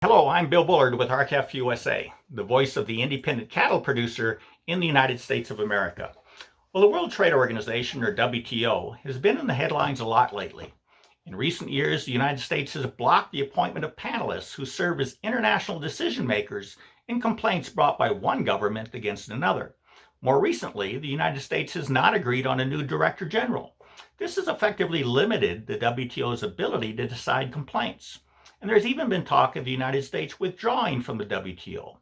Hello, I'm Bill Bullard with RCAF USA, the voice of the independent cattle producer in the United States of America. Well, the World Trade Organization, or WTO, has been in the headlines a lot lately. In recent years, the United States has blocked the appointment of panelists who serve as international decision makers in complaints brought by one government against another. More recently, the United States has not agreed on a new director general. This has effectively limited the WTO's ability to decide complaints. And there's even been talk of the United States withdrawing from the WTO.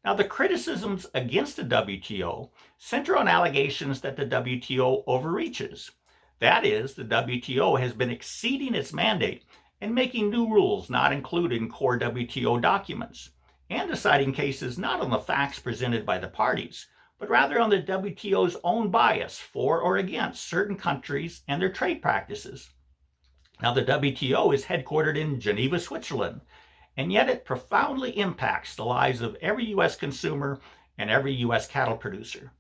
Now, the criticisms against the WTO center on allegations that the WTO overreaches. That is, the WTO has been exceeding its mandate and making new rules not included in core WTO documents, and deciding cases not on the facts presented by the parties, but rather on the WTO's own bias for or against certain countries and their trade practices. Now, the WTO is headquartered in Geneva, Switzerland, and yet it profoundly impacts the lives of every U.S. consumer and every U.S. cattle producer.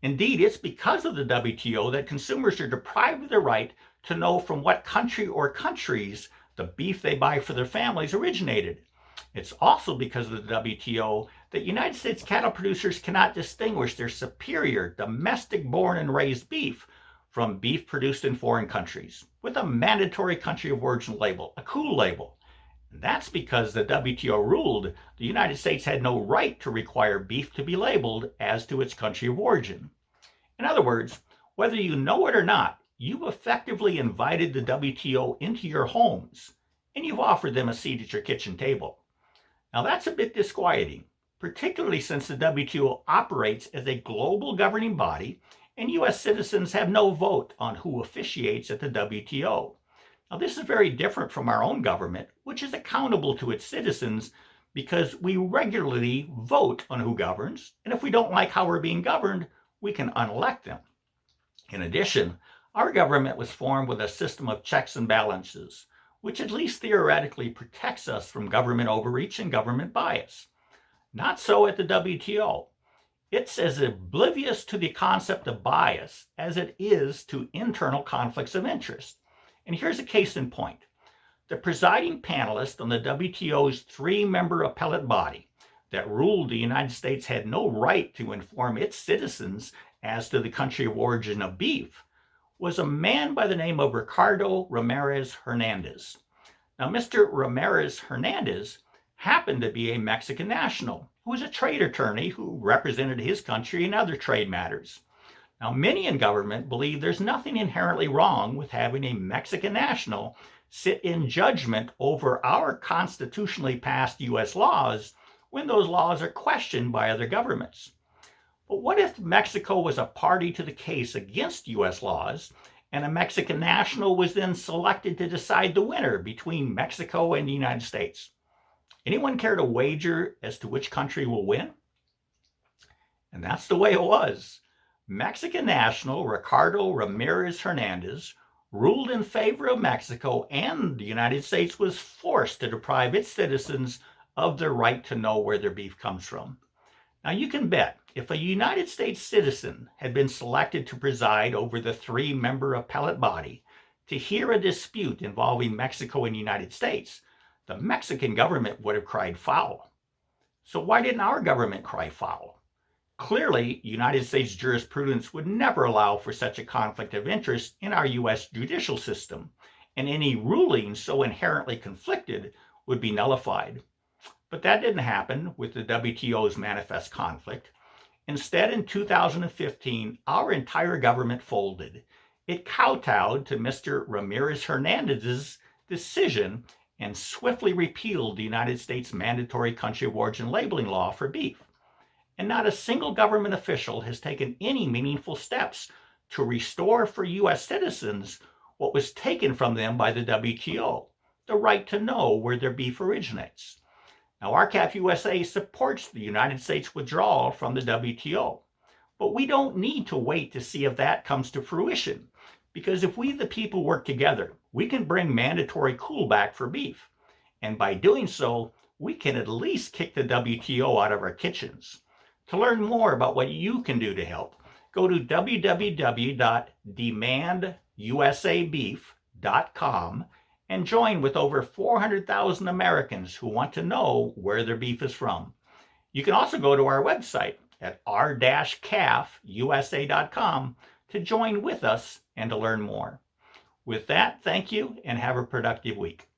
Indeed, it's because of the WTO that consumers are deprived of the right to know from what country or countries the beef they buy for their families originated. It's also because of the WTO that United States cattle producers cannot distinguish their superior domestic-born and raised beef from beef produced in foreign countries with a mandatory country of origin label, a COOL label. And that's because the WTO ruled the United States had no right to require beef to be labeled as to its country of origin. In other words, whether you know it or not, you've effectively invited the WTO into your homes, and you've offered them a seat at your kitchen table. Now that's a bit disquieting, particularly since the WTO operates as a global governing body and U.S. citizens have no vote on who officiates at the WTO. Now, this is very different from our own government, which is accountable to its citizens because we regularly vote on who governs, and if we don't like how we're being governed, we can unelect them. In addition, our government was formed with a system of checks and balances, which at least theoretically protects us from government overreach and government bias. Not so at the WTO. It's as oblivious to the concept of bias as it is to internal conflicts of interest. And here's a case in point. The presiding panelist on the WTO's three-member appellate body that ruled the United States had no right to inform its citizens as to the country of origin of beef was a man by the name of Ricardo Ramirez Hernandez. Now, Mr. Ramirez Hernandez happened to be a Mexican national who was a trade attorney who represented his country in other trade matters. Now, many in government believe there's nothing inherently wrong with having a Mexican national sit in judgment over our constitutionally passed U.S. laws when those laws are questioned by other governments. But what if Mexico was a party to the case against U.S. laws and a Mexican national was then selected to decide the winner between Mexico and the United States? Anyone care to wager as to which country will win? And that's the way it was. Mexican national Ricardo Ramirez Hernandez ruled in favor of Mexico, and the United States was forced to deprive its citizens of their right to know where their beef comes from. Now, you can bet if a United States citizen had been selected to preside over the three-member appellate body to hear a dispute involving Mexico and the United States, the Mexican government would have cried foul. So why didn't our government cry foul? Clearly, United States jurisprudence would never allow for such a conflict of interest in our U.S. judicial system, and any ruling so inherently conflicted would be nullified. But that didn't happen with the WTO's manifest conflict. Instead, in 2015, our entire government folded. It kowtowed to Mr. Ramirez Hernandez's decision and swiftly repealed the United States mandatory country of origin labeling law for beef. And not a single government official has taken any meaningful steps to restore for U.S. citizens what was taken from them by the WTO, the right to know where their beef originates. Now, RCAF USA supports the United States withdrawal from the WTO, but we don't need to wait to see if that comes to fruition, because if we the people work together, we can bring mandatory COOL back for beef. And by doing so, we can at least kick the WTO out of our kitchens. To learn more about what you can do to help, go to www.demandUSAbeef.com and join with over 400,000 Americans who want to know where their beef is from. You can also go to our website at r-calfusa.com to join with us and to learn more. With that, thank you and have a productive week.